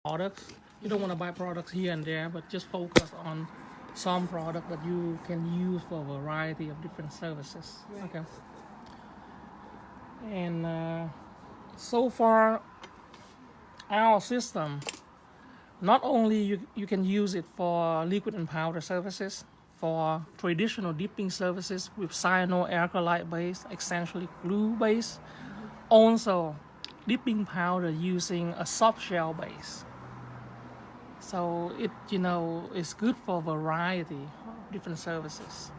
products. You don't want to buy products here and there, but just focus on some product that you can use for a variety of different services. Okay. And so far, our system, not only you can use it for liquid and powder services, for traditional dipping services with cyanoacrylate base, essentially glue base, also dipping powder using a soft shell base. So it is good for a variety of different services.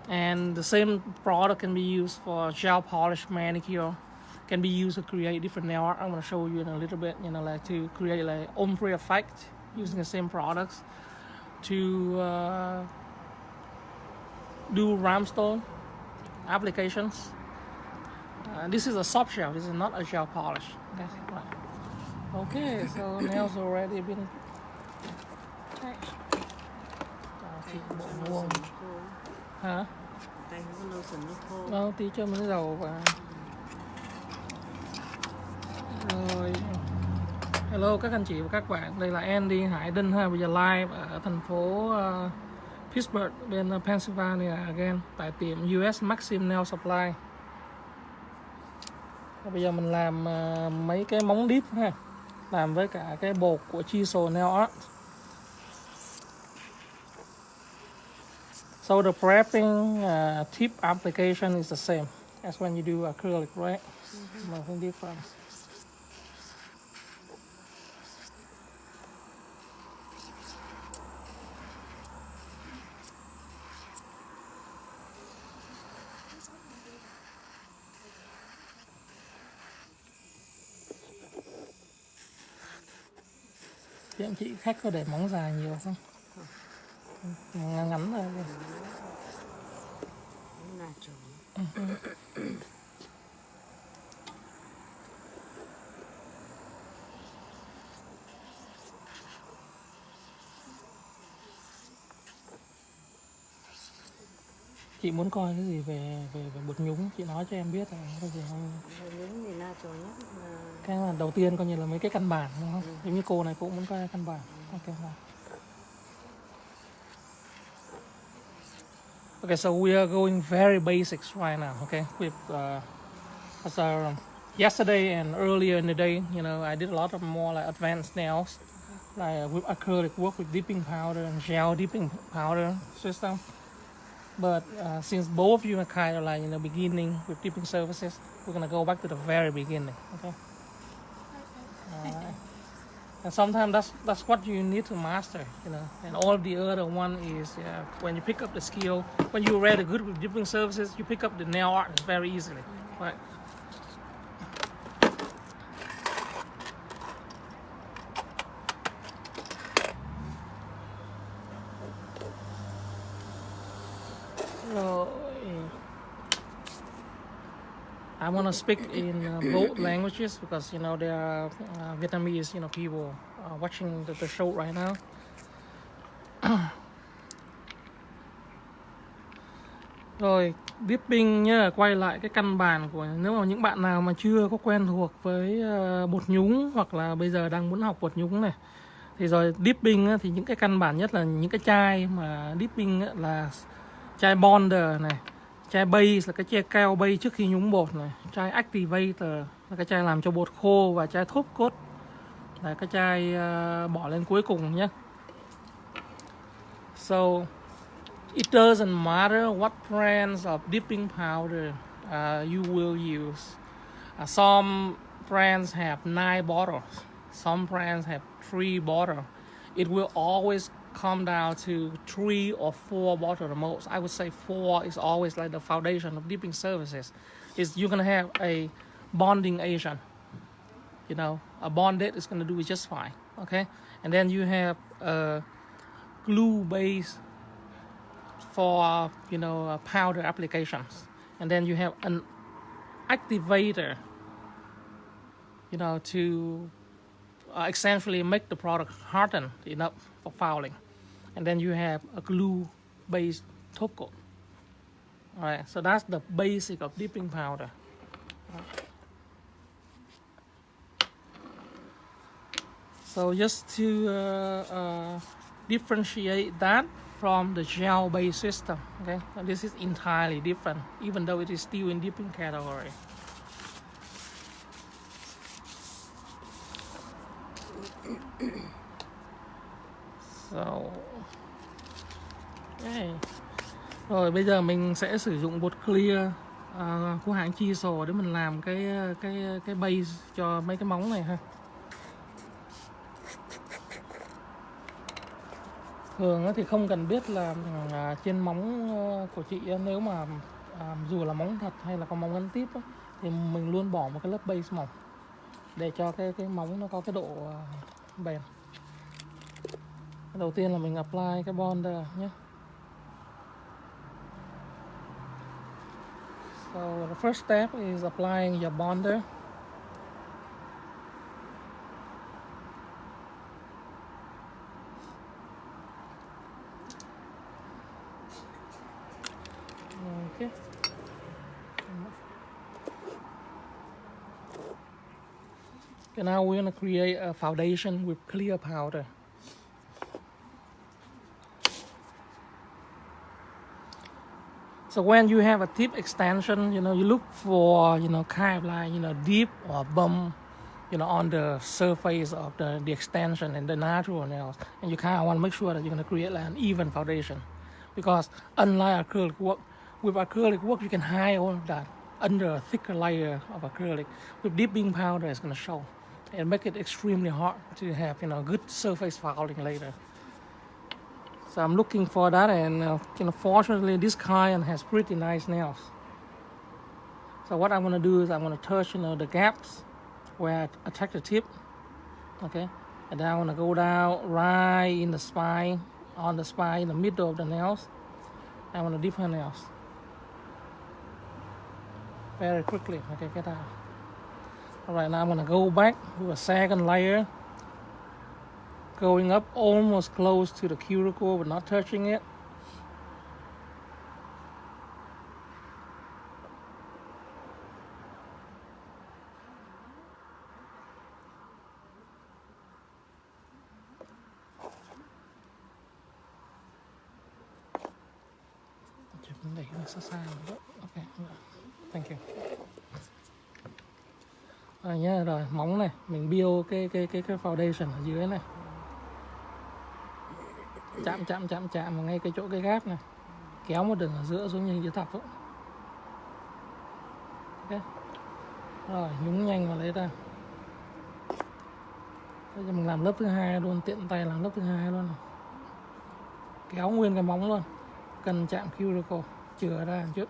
And the same product can be used for gel polish manicure, can be used to create different nail art. I'm going to show you in a little bit, like to create like ombre effect using the same products, to do rhinestone applications. This is a soft shell, this is not a gel polish. Okay, so nails already been hả? Đâu tí cho miếng dầu vào. Rồi. Hello các anh chị và các bạn, đây là Andy Hải Dinh ha. Bây giờ live ở thành phố Pittsburgh bên Pennsylvania again, tại tiệm US Maxim Nail Supply. Bây giờ mình làm mấy cái móng dip ha, làm với cả cái bột của Chisel Nail Art. So the prepping tip application is the same as when you do acrylic, right? Nothing different. Thì anh chị khách có để móng dài nhiều không? Ngắn ngắn thôi. Chị muốn coi cái gì về bột nhúng, chị nói cho em biết là có gì không? Bột nhúng thì natural nhất là... Cái là đầu tiên coi như là mấy cái căn bản đúng không? Giống như cô này cũng muốn coi căn bản. Ok. Okay, so we are going very basics right now. Okay, with yesterday and earlier in the day, I did a lot of more like advanced nails, like with acrylic work with dipping powder and gel dipping powder system. But since both of you are kind of like in the beginning with dipping services, we're gonna go back to the very beginning. Okay. And sometimes that's what you need to master, And all of the other one is when you pick up the skill, when you're really good with dipping services, you pick up the nail art very easily, right? So I want to speak in both languages because there are Vietnamese people watching the show right now. Rồi dipping nhá, quay lại cái căn bản của nếu mà những bạn nào mà chưa có quen thuộc với bột nhúng hoặc là bây giờ đang muốn học bột nhúng này, thì rồi dipping thì những cái căn bản nhất là những cái chai mà dipping là chai bonder này, chai base là cái chai keo base trước khi nhúng bột này, chai activator là cái chai làm cho bột khô, và chai Topcoat là cái chai bỏ lên cuối cùng nhé. So it doesn't matter what brands of dipping powder you will use. Some brands have 9 bottles, some brands have 3 bottles. It will always come down to 3 or 4 bottles the most. I would say 4 is always like the foundation of dipping services. Is you're gonna have a bonding agent. A bonded is gonna do it just fine. Okay, and then you have a glue base for powder applications, and then you have an activator, to essentially make the product harden enough for fouling. And then you have a glue-based top coat. All right, so that's the basic of dipping powder. So just to differentiate that from the gel-based system, okay? So this is entirely different, even though it is still in dipping category. So, okay. Rồi bây giờ mình sẽ sử dụng bột clear của hãng Chisel để mình làm cái base cho mấy cái móng này ha. Thường thì không cần biết là trên móng của chị nếu mà dù là móng thật hay là có móng gắn tiếp thì mình luôn bỏ một cái lớp base mỏng để cho cái móng nó có cái độ bền. Đầu tiên là mình apply cái bonder nhé. So the first step is applying your bonder. Okay. Okay, now we're going to create a foundation with clear powder. So when you have a tip extension, you look for, kind of like, deep or bump, on the surface of the extension and the natural nails. And you kind of want to make sure that you're going to create like an even foundation. Because unlike acrylic work, with acrylic work, you can hide all of that under a thicker layer of acrylic. With dipping powder, it's going to show and make it extremely hard to have, good surface fouling later. So I'm looking for that, and fortunately this kind has pretty nice nails. So what I'm going to do is I'm going to touch the gaps where I attach the tip, okay, and then I'm going to go down right in the spine, on the spine in the middle of the nails. I'm going to dip her nails very quickly. Okay, get out. Alright, now I'm going to go back with a second layer, going up almost close to the cuticle but not touching it. Okay, thank you. Nhá, rồi móng này mình build cái foundation ở dưới này, chạm vào ngay cái chỗ cái gap này, kéo một đường ở giữa xuống như chữ thập ấy. Ok, rồi nhúng nhanh vào lấy ra. Bây giờ mình làm lớp thứ hai luôn, tiện tay làm lớp thứ hai luôn này. Kéo nguyên cái móng luôn, cần chạm cuticle, chừa ra một chút.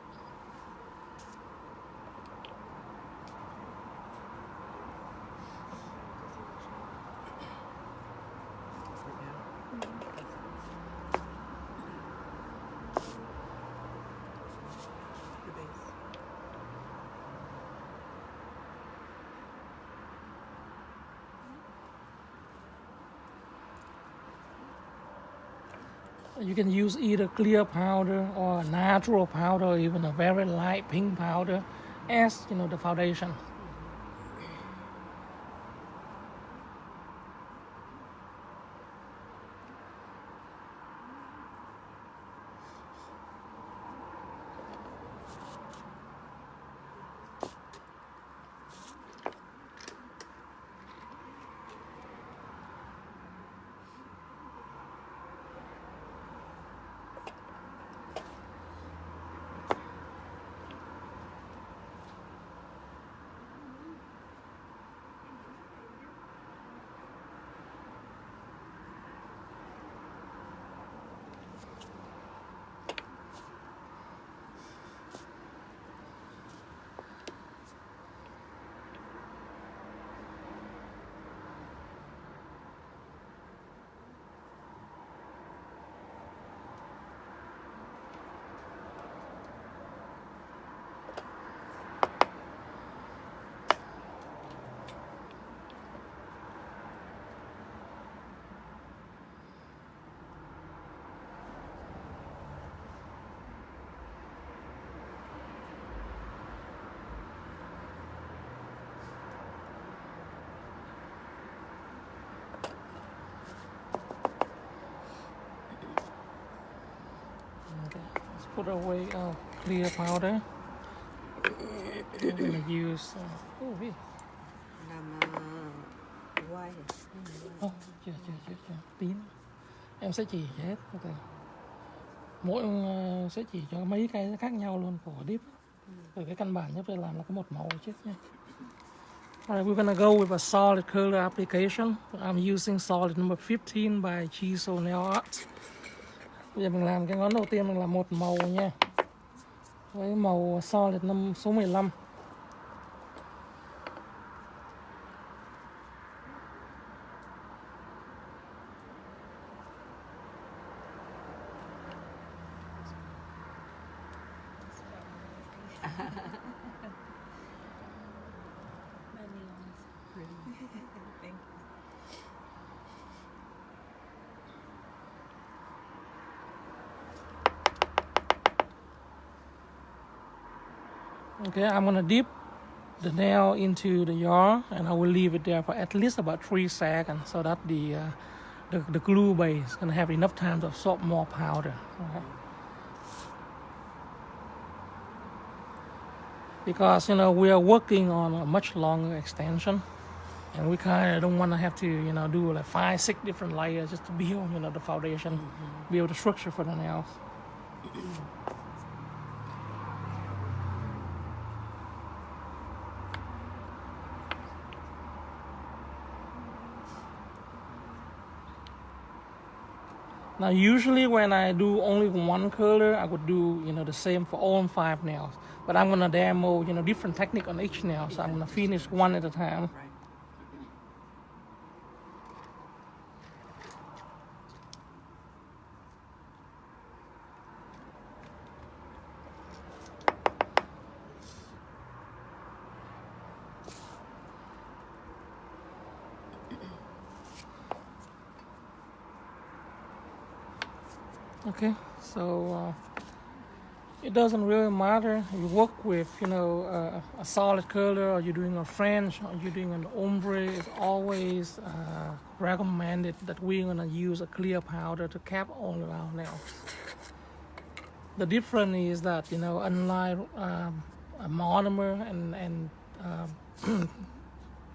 You can use either clear powder or natural powder, or even a very light pink powder as the foundation. put away our clear powder. We're gonna use. Làm quay. Chưa. Tí nữa. Em sẽ chỉ hết. Mỗi sẽ chỉ cho mấy cái khác nhau luôn của dip. Rồi cái căn bản nhất phải làm là có một màu trước nha. Alright, we're gonna go with a solid color application. I'm using solid number 15 by Chisel Nail Art. Bây giờ mình làm cái ngón đầu tiên mình làm một màu nha. Với màu solid số 15. Okay, I'm gonna dip the nail into the jar and I will leave it there for at least about 3 seconds so that the glue base is gonna have enough time to absorb more powder. Okay. Because we are working on a much longer extension and we kind of don't want to have to do like 5-6 different layers just to build the foundation, build the structure for the nails. Now, usually when I do only one color, I would do, the same for all 5 nails. But I'm going to demo, different technique on each nail. So I'm going to finish one at a time. Okay, so it doesn't really matter. You work with, a solid color, or you're doing a French, or you're doing an ombre. It's always recommended that we're gonna use a clear powder to cap all of our nails. The difference is that, unlike a monomer and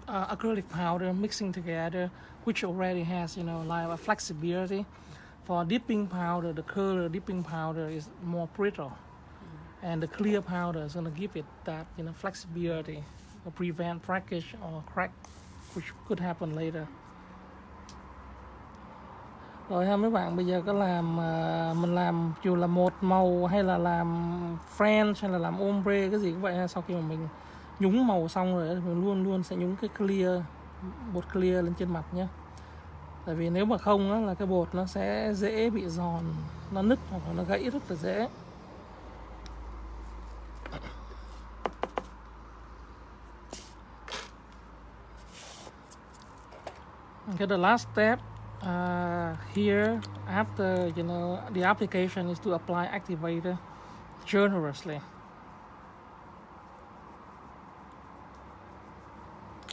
acrylic powder mixing together, which already has, like a flexibility. For dipping powder, the color dipping powder is more brittle, and the clear powder is going to give it that flexibility, to prevent breakage or crack, which could happen later. Rồi ha mấy bạn, bây giờ có làm mình làm dù là một màu hay là làm French hay là làm ombre cái gì cũng vậy ha. Sau khi mà mình nhúng màu xong rồi thì mình luôn sẽ nhúng cái clear, bột clear lên trên mặt nhé. Tại vì nếu mà không á, là cái bột nó sẽ dễ bị giòn, nó nứt hoặc là nó gãy rất là dễ. Okay, the last step here after the application is to apply activator generously.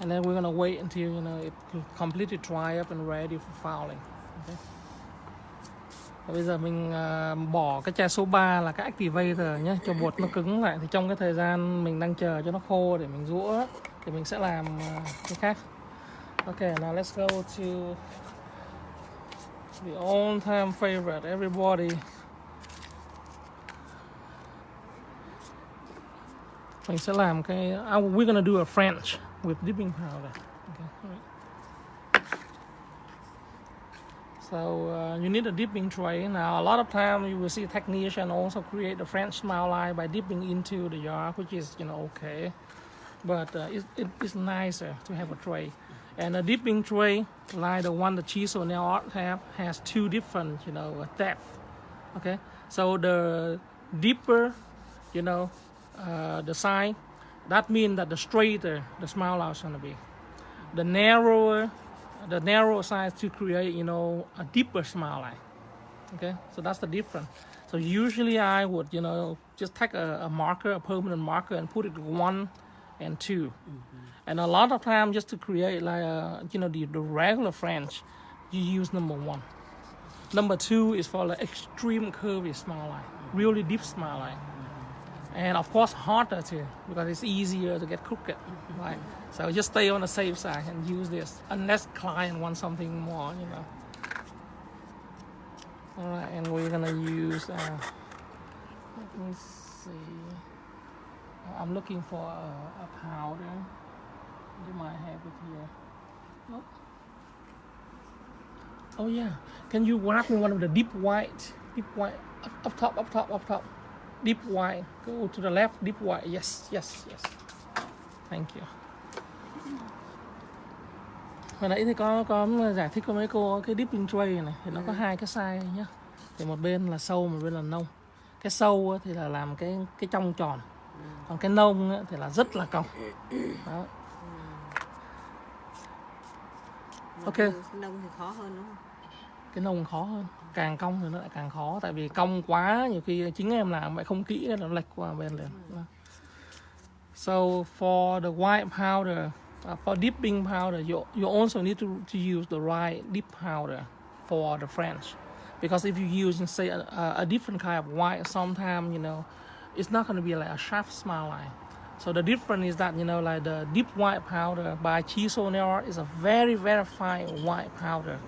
And then we're gonna wait until it completely dry up and ready for fouling. Okay. Bây giờ mình bỏ cái chai số 3 là cái activator nhé, cho bột nó cứng lại. Thì trong cái thời gian mình đang chờ cho nó khô để mình rũa thì mình sẽ làm cái khác. Okay, now let's go to the all-time favorite, everybody. Mình sẽ làm cái we're gonna do a French with dipping powder. Okay, all right. So you need a dipping tray. Now a lot of time you will see technicians also create a French smile line by dipping into the jar, which is okay, but it's nicer to have a tray. And a dipping tray, like the one that Chisel Nail Art has 2 different depth. Okay, so the deeper the side, that means that the straighter the smile line is going to be. The narrower side to create a deeper smile line. Okay, so that's the difference. So usually I would just take a marker, a permanent marker, and put it 1 and 2. And a lot of time, just to create like the regular French, you use number 1. Number 2 is for the extreme curvy smile line. really deep smile line. And of course harder too, because it's easier to get crooked, right? So just stay on the safe side and use this, unless client wants something more, you know. All right, and we're gonna use, let me see. I'm looking for a powder. You might have it here. Nope. Oh yeah, can you grab me one of the deep white, up top. Deep white, go to the left, deep white, yes. Thank you. Hồi nãy thì có giải thích cho mấy cô cái dipping tray này thì nó có hai cái size nhá. Thì một bên là sâu, một bên là nông. Cái sâu thì là làm cái trong tròn, còn cái nông thì là rất là cong. Đó. Ok. Nông thì khó hơn đúng không? Cái nông khó hơn, càng cong thì nó lại càng khó, tại vì cong quá nhiều khi chính em làm vậy không kỹ nó lệch qua bên liền. So for the white powder, for dipping powder, you also need to use the right dip powder for the French, because if you use say a different kind of white, sometimes it's not going to be like a sharp smile line. So the difference is that like the deep white powder by Chisel is a very very fine white powder.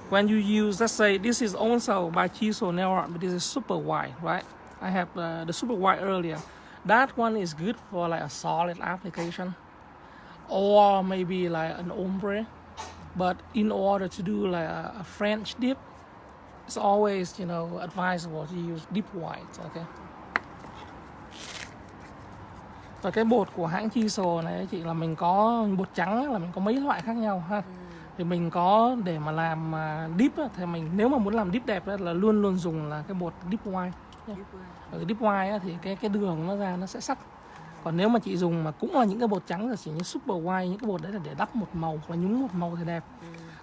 When you use, let's say this is also by Chisel, but this is super white, right? I have the super white earlier. That one is good for like a solid application, or maybe like an ombre. But in order to do like a French dip, it's always advisable to use deep white, okay? Và cái bột của hãng Chisel này chị là mình có bột trắng là mình có mấy loại khác nhau ha. Thì mình có để mà làm dip thì mình nếu mà muốn làm dip đẹp là luôn dùng là cái bột dip white. Ở dip white thì cái đường nó ra nó sẽ sắc. Còn nếu mà chị dùng mà cũng là những cái bột trắng là chỉ như super white, những cái bột đấy là để đắp một màu và nhúng một màu thì đẹp.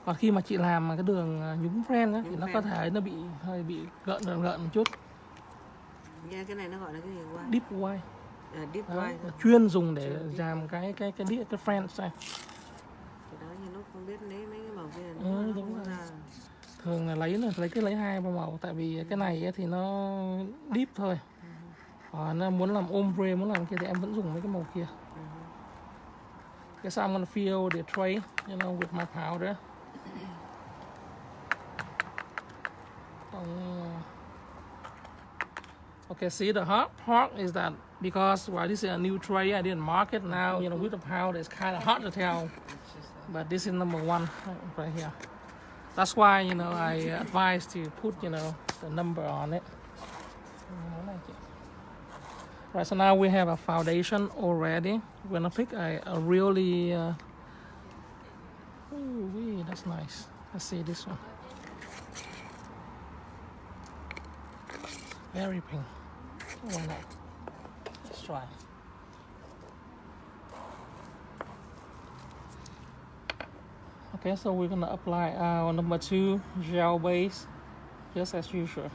Còn khi mà chị làm cái đường nhúng friend thì nó có thể nó hơi bị gợn một chút. Cái này nó gọi là cái gì? Dip white. Deep white. Chuyên dùng để làm cái friend này. Đó như lúc không biết lấy mấy cái màu kia Đúng rồi. Thường là lấy hai màu, tại vì cái này thì nó deep thôi. Còn nó muốn làm ombre, muốn làm kia thì em vẫn dùng mấy cái màu kia. So I'm gonna fill the tray, with my powder. Okay, see the hard part is that because this is a new tray, I didn't mark it now. With the powder, it's kind of hard to tell. But this is number 1 right here. That's why I advise to put the number on it. Right, so now we have a foundation already. We're gonna pick a really that's nice. Let's see this one. Very pink. Why not? Let's try. Okay, so we're gonna apply our number 2 gel base, just as usual.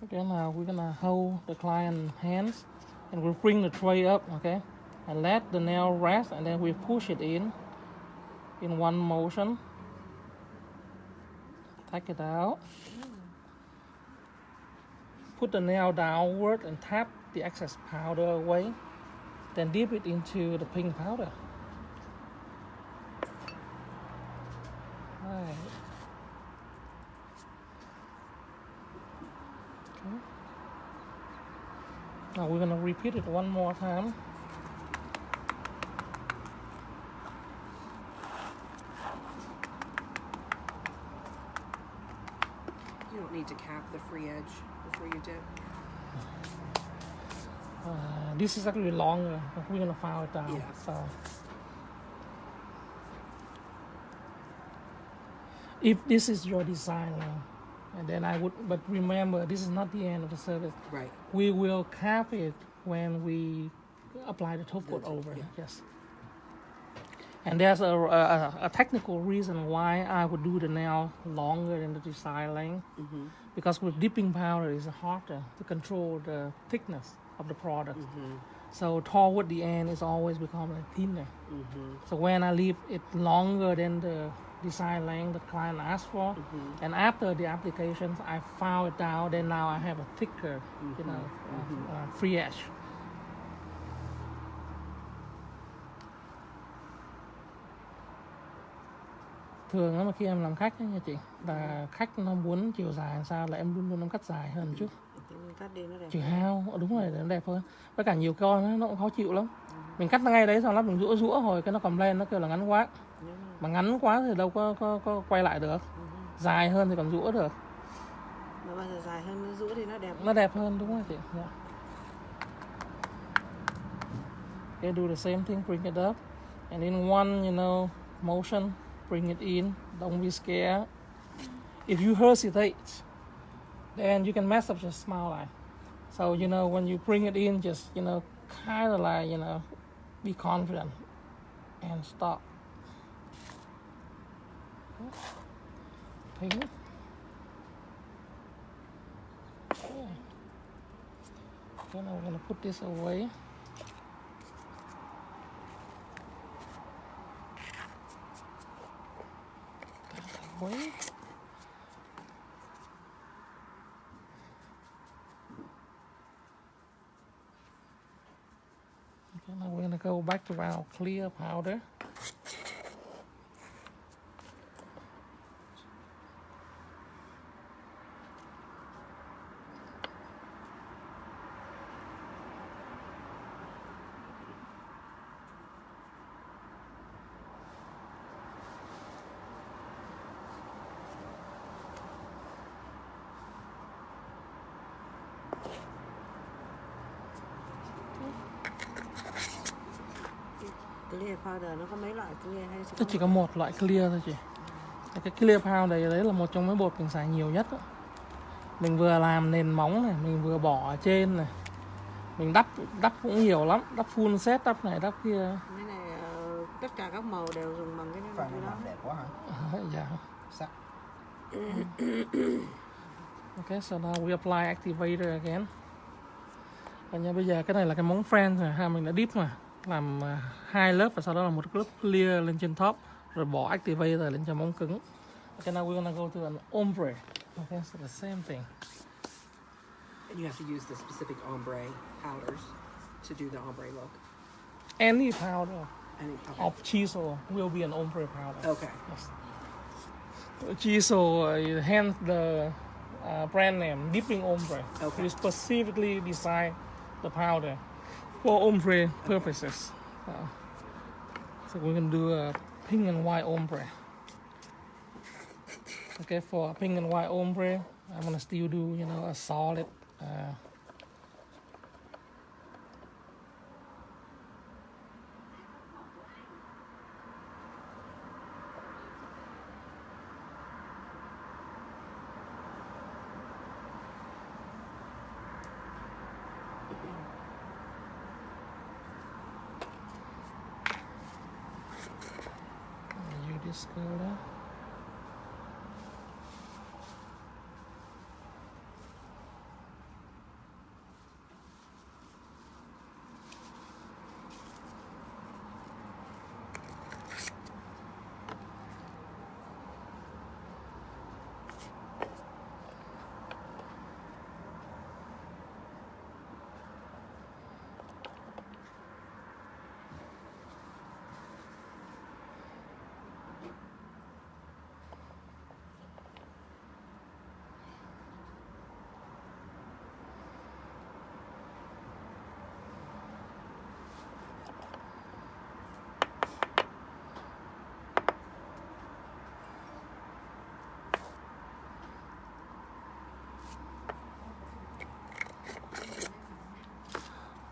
Okay, now we're gonna hold the client's hands and we'll bring the tray up, okay? And let the nail rest, and then we push it in one motion. Take it out. Put the nail downward and tap the excess powder away. Then dip it into the pink powder. Right. Okay. Now we're gonna repeat it one more time. You don't need to cap the free edge before you dip. This is actually longer, but we're gonna file it down. Yeah. So if this is your design now, and then I would, but remember, this is not the end of the service. Right. We will cap it when we apply the top coat over. Yeah. Yes. And there's a technical reason why I would do the nail longer than the desired length. Because with dipping powder, it's harder to control the thickness of the product. So toward the end, it's always become like thinner. So when I leave it longer than the desired length the client asked for, and after the applications, I found it out, then now I have a thicker, free edge. Thường á, mà khi em làm khách ấy, nha chị, là khách nó muốn chiều dài làm sao là em luôn luôn em cắt dài hơn chút. Cắt đi nó đẹp. Chiều hao, đúng rồi, nó đẹp hơn. Với cả nhiều con nó cũng khó chịu lắm. Mình cắt nó ngay đấy xong lát mình rũa rồi cái nó cầm lên nó kêu là ngắn quá. Mà ngắn quá thì đâu có quay lại được. Dài hơn thì còn rũa được. Mà bao giờ dài hơn nó rũa thì nó đẹp. Nó đẹp hơn, đúng rồi chị. Yeah. Okay, do the same thing, bring it up. And in one, motion, bring it in. Don't be scared. If you hesitate, then you can mess up your smile line. So, when you bring it in, just, kind of like, be confident and stop. Ping. Okay. Then I'm going to put this away. Away. Okay, now we're going to go back to our clear powder. Clear powder nó có mấy loại clear hay Nó chỉ có một loại clear thôi chị. Cái clear powder đấy là một trong mấy bột mình xài nhiều nhất đó. Mình vừa làm nền móng này, mình vừa bỏ ở trên này, mình đắp cũng nhiều lắm, đắp full set, đắp này đắp kia. Cái này tất cả các màu đều dùng bằng cái này. Phần này làm đẹp quá hả? Dạ. Sắc. Okay, so now we apply activator again. Và nha, bây giờ cái này là cái móng friend rồi ha, mình đã dip mà, làm 2 lớp và sau đó là một lớp clear lên trên top, rồi bỏ activator lên cho móng cứng. Okay, now we're gonna go to an ombre. Okay, so the same thing. And you have to use the specific ombre powders to do the ombre look. Any powder Okay. of Chisel will be an ombre powder. Okay. Yes. Chisel, hence the brand name Dipping Ombre. Okay. We specifically design the powder for ombre purposes. So we're gonna do a pink and white ombre. Okay, for a pink and white ombre, I'm gonna still do a solid. Use this color.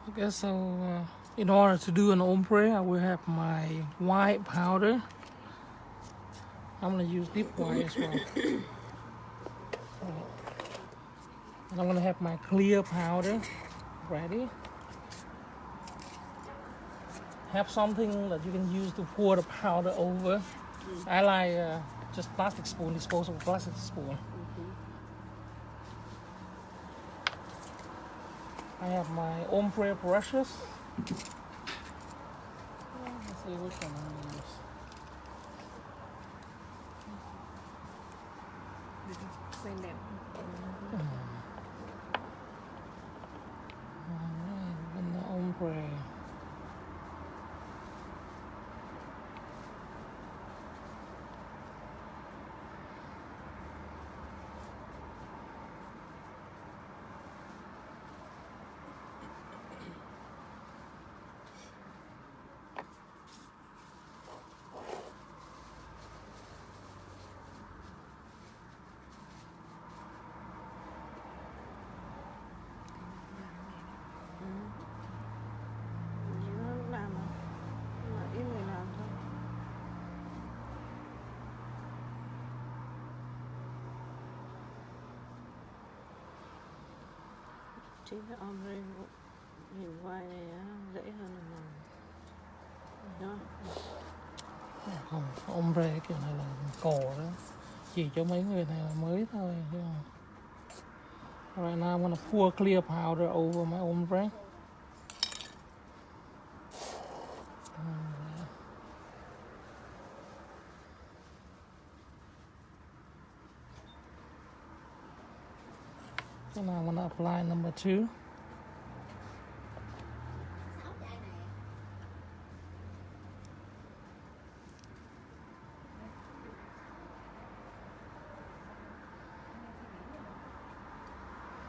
Okay, so in order to do an ombre, I will have my white powder. I'm gonna use deep white as well. And I'm gonna have my clear powder ready. have something that you can use to pour the powder over. I like just plastic spoon, disposable plastic spoon. I have my ombre brushes. Let's see which one I use. Xinh đẹp. Alright, and the ombre. Nó làm mà ít người làm thôi. Chính cái ombre nhìn quay này á, dễ hơn là làm. Đó. Không, ombre kiểu này là cổ đó. Chỉ cho mấy người này là mới thôi. Chứ không. Right now I'm gonna pour clear powder over my ombre. So now I'm gonna apply number 2.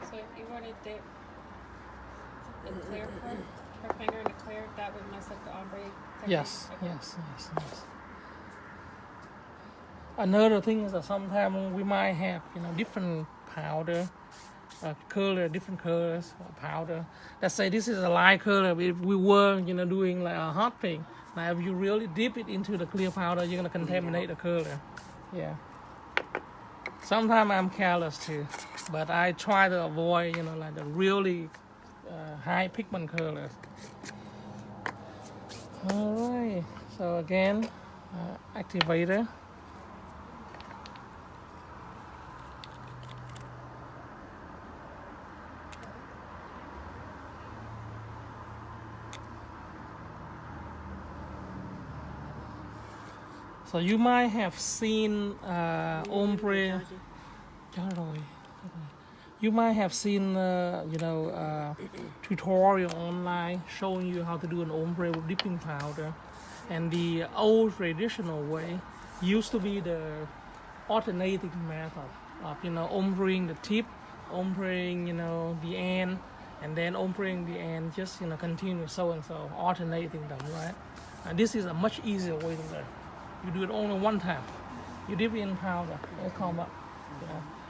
So if you were to dip the clear part, her finger in the clear, that would mess up the ombre technique? Yes, Okay. yes. Another thing is that sometimes we might have, different powder, color, different colors of powder. Let's say this is a light color. If we were, doing like a hot thing, now if you really dip it into the clear powder, you're gonna contaminate the color. Yeah. Sometimes I'm careless too, but I try to avoid, like the really high pigment colors. All right. So again, activator. So you might have seen ombre. You might have seen, tutorial online showing you how to do an ombre with dipping powder. And the old traditional way used to be the alternating method of, ombreing the tip, ombreing, the end, and then ombreing the end, just, continue so and so, alternating them, right? And this is a much easier way to learn. You do it only one time. You dip it in powder, it'll come up.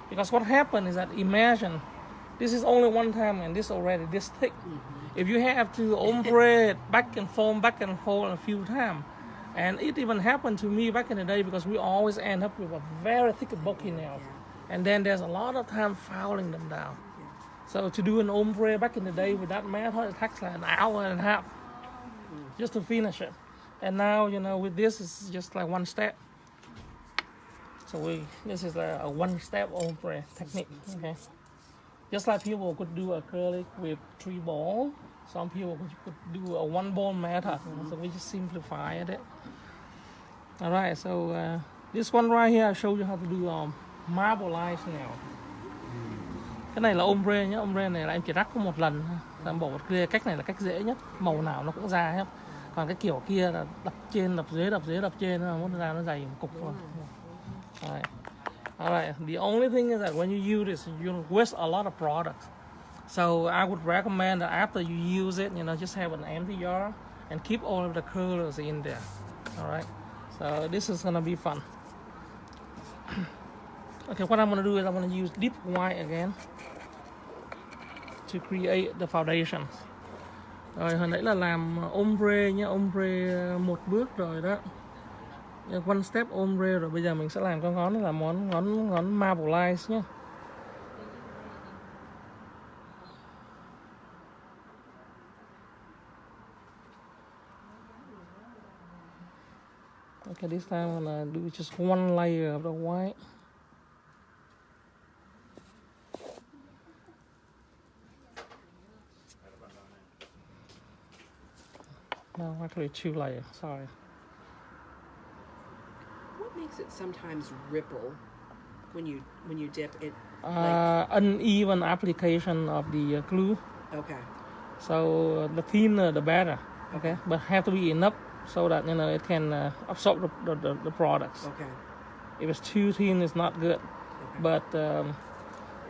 Because what happened is that, imagine, this is only one time and this already this thick. If you have to ombre it back and forth a few times, and it even happened to me back in the day because we always end up with a very thick bulky nail. And then there's a lot of time fouling them down. So to do an ombre back in the day with that method, it takes like an hour and a half just to finish it. And now, with this, it's just like one step. So this is a one-step ombre technique, okay? Just like people could do acrylic with 3 balls, some people could do a 1-ball method, so we just simplified it. All right, so this one right here, I show you how to do marbleized nail. Cái này là ombre nhé, ombre này là em chỉ rắc có một lần thôi. Em bỏ một clear, cách này là cách dễ nhất, màu nào nó cũng ra hết. Còn cái kiểu kia là đập trên, đập dưới, đập dưới, đập trên, nó muốn ra nó dày một cục rồi. All right. The only thing is that when you use this, you waste a lot of products. So I would recommend that after you use it, just have an empty jar and keep all of the colors in there. All right. So this is gonna be fun. Okay, what I'm gonna do is I'm gonna use deep white again to create the foundations. Rồi hồi nãy là làm ombre nhé, ombre một bước rồi đó. One step ombre rồi, bây giờ mình sẽ làm con ngón là ngón marbleize nhé. Okay, this time I'm gonna do just one layer of the white. No, actually 2 layers, sorry. What makes it sometimes ripple when you dip it? Uneven application of the glue. Okay. So the thinner the better. Okay, but have to be enough so that it can absorb the products. Okay. If it's too thin, it's not good. Okay. But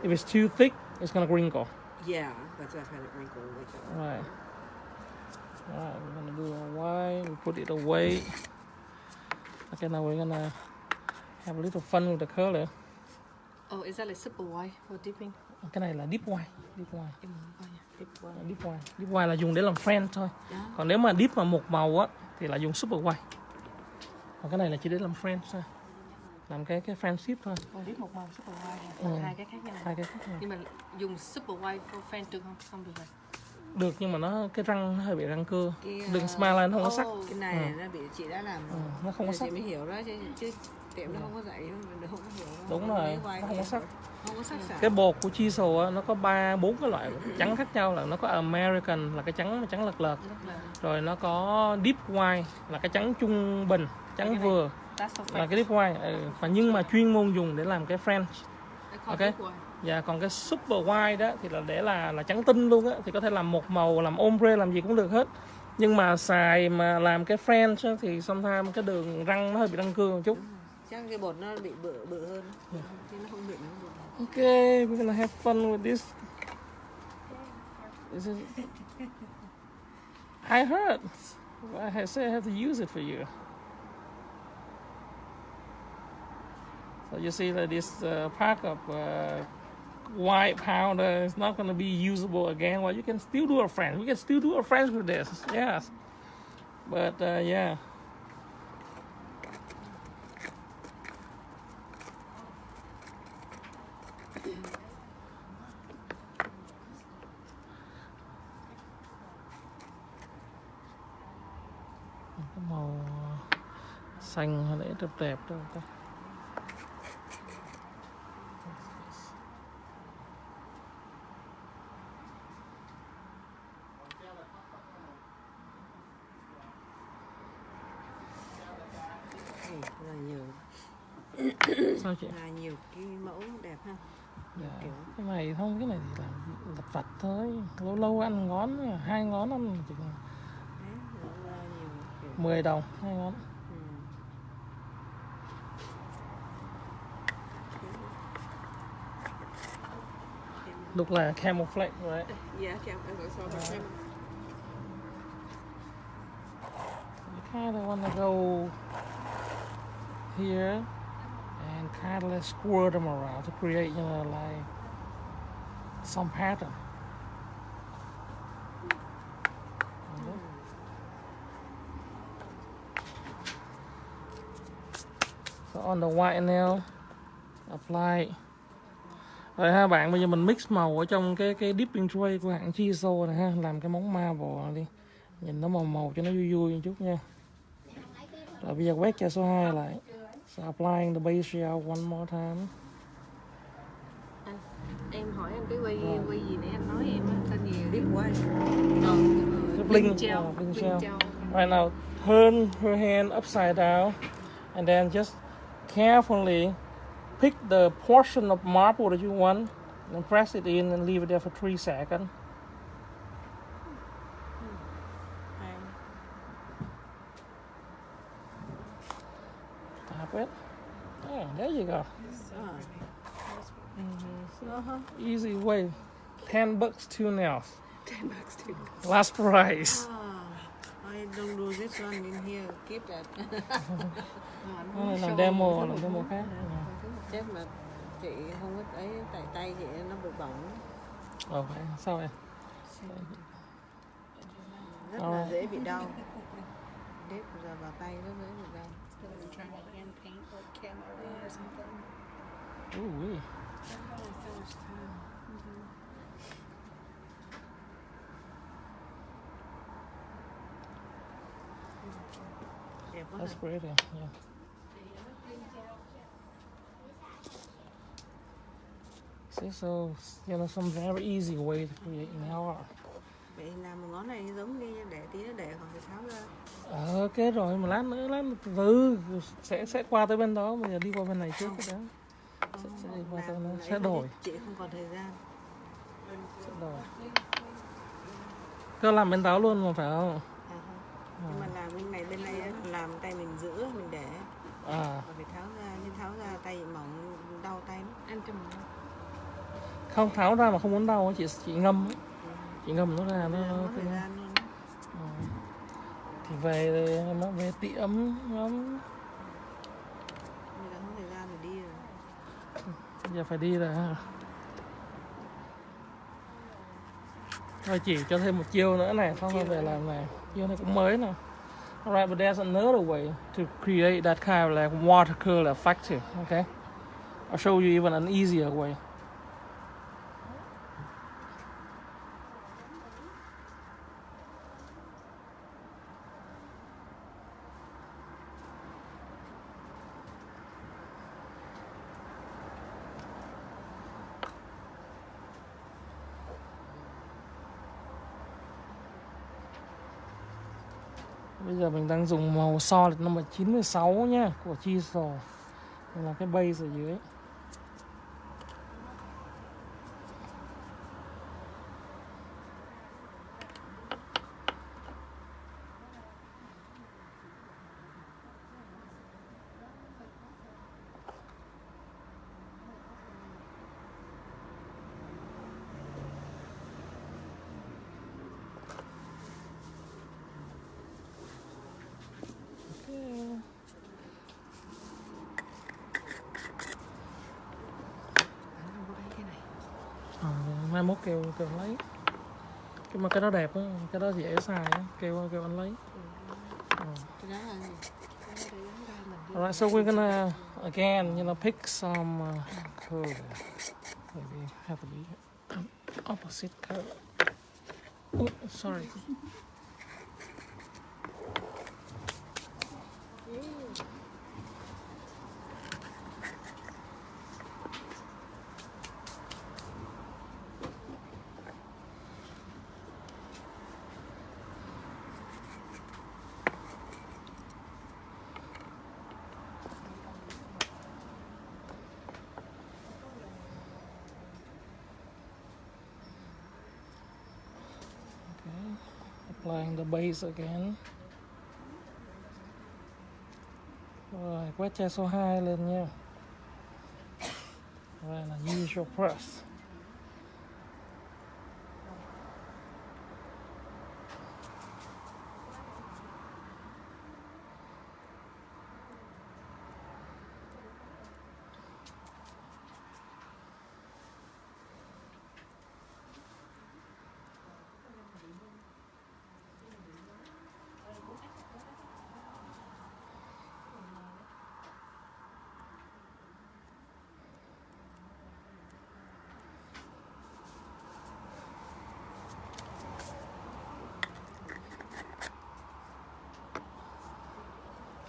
if it's too thick, it's gonna wrinkle. Yeah, I've had it wrinkle like that. Right. Alright, we're gonna do a white. We put it away. Okay, now we're gonna have a little fun with the color. Oh, is that like super white for dipping? Cái này là deep white. Deep white. Em muốn coi nha. Deep white. Deep white. Deep white là dùng để làm friend thôi. Yeah. Còn nếu mà deep mà một màu á thì là dùng super white. Còn cái này là chỉ để làm friend thôi. Làm cái friendship thôi. Còn dip một màu super white. Hai cái khác nhau. Hai cái khác nhau. Nhưng mà dùng super white for fan được không? Không được rồi. Được nhưng mà cái răng nó hơi bị răng cưa. Đừng smile lên, nó không có sắc. Cái này nó bị chị đã làm rồi. Nó không có sắc. Chị mới hiểu đó chứ tiệm nó không có dạy, nó không có hiểu đó. Đúng rồi, nó không có sắc. Không có sắc sảo. Cái bột của Chisel á, nó có 3-4 cái loại trắng khác nhau, là nó có American là cái trắng lật lật. Rồi nó có deep white là cái trắng trung bình, trắng vừa. Là cái deep white. Nhưng mà chuyên môn dùng để làm cái French. Ok. Và còn cái super white đó thì là để là trắng tinh luôn á, thì có thể làm một màu, làm ombre, làm gì cũng được hết. Nhưng mà xài mà làm cái French á, thì sometimes cái đường răng nó hơi bị răng cưa một chút. Chắc cái bột nó bị bự hơn. Chứ nó không bị Okay, we're gonna have fun with this. I heard. I said I have to use it for you. So you see that this pack of white powder is not going to be usable again. Well, you can still do a French. We can still do a French with this. Yes. But yeah. Cái màu xanh để đẹp đẹp thôi ta. là nhiều. Sao chị? Là nhiều cái mẫu đẹp ha. Dạ. Cái này không, cái này thì là lặt vặt thôi. Lâu lâu ăn ngón, 2 ngón ăn chỉ 10 đồng 2 ngón. Look like a camouflage, right? Yeah, camouflage. You kind of want to go here and kind of like squirt them around to create, like some pattern. So on the white nail, apply. Rồi ha bạn, bây giờ mình mix màu ở trong cái dipping tray của hãng Chisel này ha, làm cái món marble này đi. Nhìn nó màu cho nó vui vui một chút nha. Rồi bây giờ quét cho số 2 lại. So applying the base gel one more time. Em hỏi anh cái quay gì nãy anh nói em tên gì? Deep white. Bling gel. Right now, turn her hand upside down and then just carefully pick the portion of marble that you want and press it in and leave it there for 3 seconds. Tap it. Oh, there you go. Easy way. $10, 2 nails. $10 too. Last price. I don't do this one in here. Keep that. Làm demo khác. Chắc mà chị không có ấy, tại tay chị nó bị bỏng. Vậy sao vậy? Rất là dễ bị đau. Đếp giờ vào tay rất dễ bị đau. Ooh. đẹp quá. That's pretty. Yeah. See, so you know some very easy way to create nail art. Vậy làm một ngón này giống như để tí nữa để còn phải tháo ra. Ok rồi, một lát nữa từ từ sẽ qua tới bên đó, bây giờ đi qua bên này trước cái đó. Sẽ đi qua tới nó sẽ đổi. Chị không còn thời gian. Sẽ đổi. Cơ làm bên đó luôn mà phải không? Nhưng mà làm bên này á, làm tay mình giữ mình để. Và phải tháo ra, nhưng tháo ra tay mỏng đau tay lắm. Ăn chùm. Không tháo ra mà không muốn đau, chị ngâm ấy. Chị ngâm nó ra nó thời gian luôn. Thì về nó về tiệm lắm. Bây giờ không thời gian để đi rồi. Giờ phải đi rồi. Thôi chỉ cho thêm một chiêu nữa này, xong rồi về làm này. Chiêu này cũng mới nè. Alright, but there's another way to create that kind of like watercolor effect too. Okay, I'll show you even an easier way. Bây giờ mình đang dùng màu solid number 96 nhá, của Chisel. Đây là cái base ở dưới. Mai mốt kêu anh lấy. Nhưng mà cái đó đẹp á, cái đó dễ xài á, kêu anh lấy. Cái đó là gì? Alright, so we're gonna again, you know, pick some color. Maybe have to be opposite color. Oh, sorry. Applying the base again. Rồi, quét chai số 2 lên nha. Rồi là use your brush.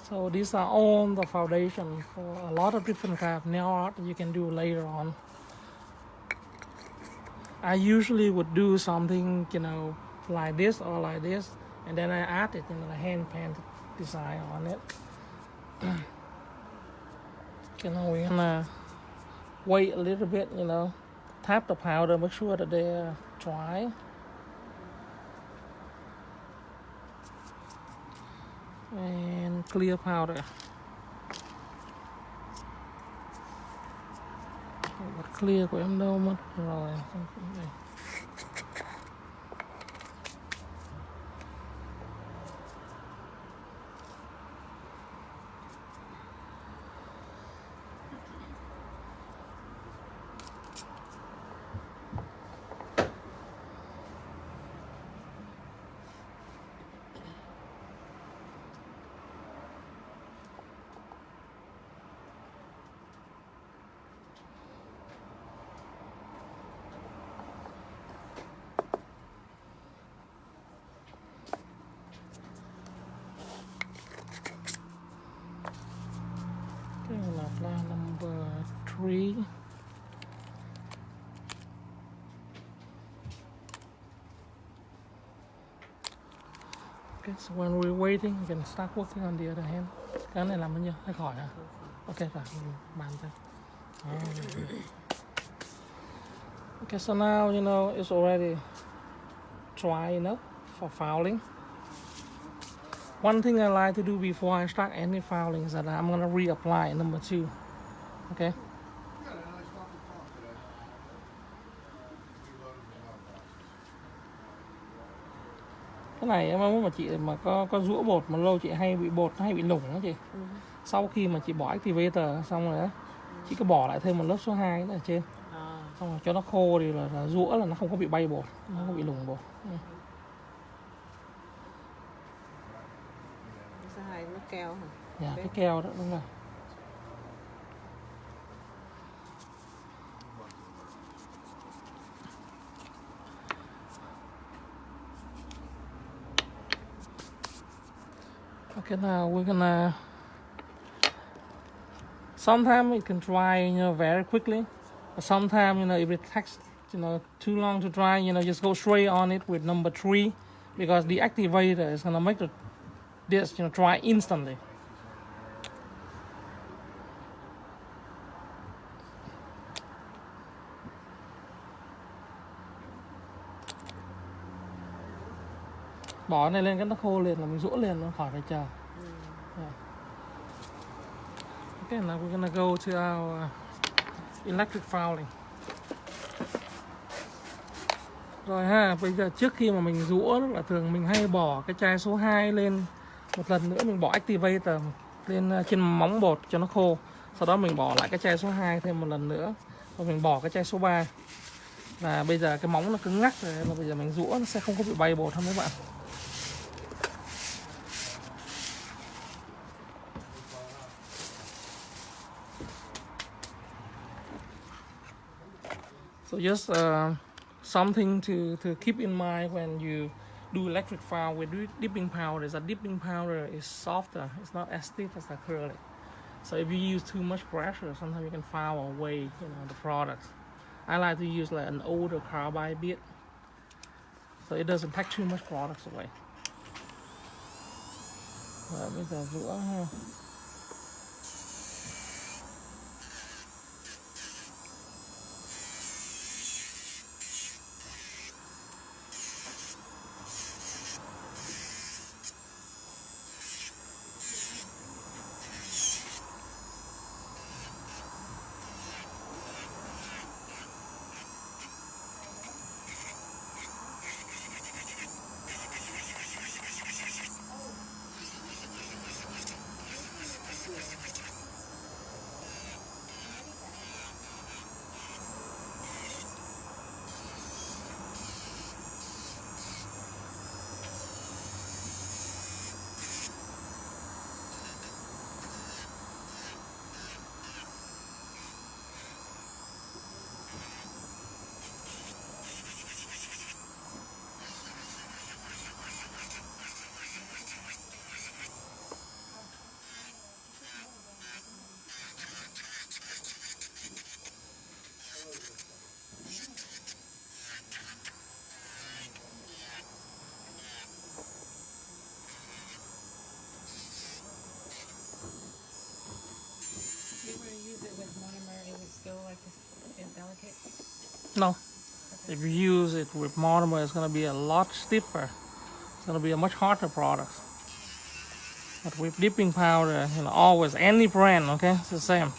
So these are all the foundation for a lot of different kind of nail art you can do later on. I usually would do something, you know, like this or like this, and then I add it, you know, the hand painted design on it. You know, we're gonna wait a little bit, you know, tap the powder, make sure that they're dry. And clear powder. Clear của em đâu mất rồi. 3. Okay, so when we're waiting, we can start working on the other hand. Cái này làm bao nhiêu? Hay khỏi hả? Ok, rồi, bàn tay. Okay, so now, you know, it's already dry enough for fouling. One thing I like to do before I start any fouling is that I'm going to reapply number 2. Okay. Cái này em mà chị mà có rũa bột mà lâu chị hay bị bột hay bị lủng đó chị. Sau khi mà chị bỏ activator xong rồi đó, chị cứ bỏ lại thêm một lớp số 2 nữa ở trên. Xong rồi cho nó khô thì là rũa là nó không có bị bay bột, nó không có bị lủng bột. Số 2 nó keo hả? Dạ, cái keo đó đúng rồi. Okay, now we're gonna. Sometimes it can dry, you know, very quickly, but sometimes, you know, if it takes, you know, too long to dry, you know, just go straight on it with number 3, because the activator is gonna make this, you know, dry instantly. Bỏ này lên cái nó khô liền là mình rũa liền, nó khỏi phải chờ. Yeah. Okay, now we're gonna go to our electric fouling. Rồi ha, bây giờ trước khi mà mình rũa là thường mình hay bỏ cái chai số 2 lên một lần nữa, mình bỏ activator lên trên móng bột cho nó khô. Sau đó mình bỏ lại cái chai số 2 thêm một lần nữa, rồi mình bỏ cái chai số 3. Và bây giờ cái móng nó cứng ngắc rồi, là bây giờ mình rũa nó sẽ không có bị bay bột không các bạn. So just something to keep in mind when you do electric foul with dipping powder is that dipping powder is softer. It's not as stiff as acrylic. So if you use too much pressure, sometimes you can foul away, you know, the products. I like to use like an older carbide bit, so it doesn't take too much products away. Rồi bây giờ rũa ha. No, if you use it with monomer, it's going to be a lot stiffer. It's going to be a much harder product. But with dipping powder, you know, always any brand, okay, it's the same.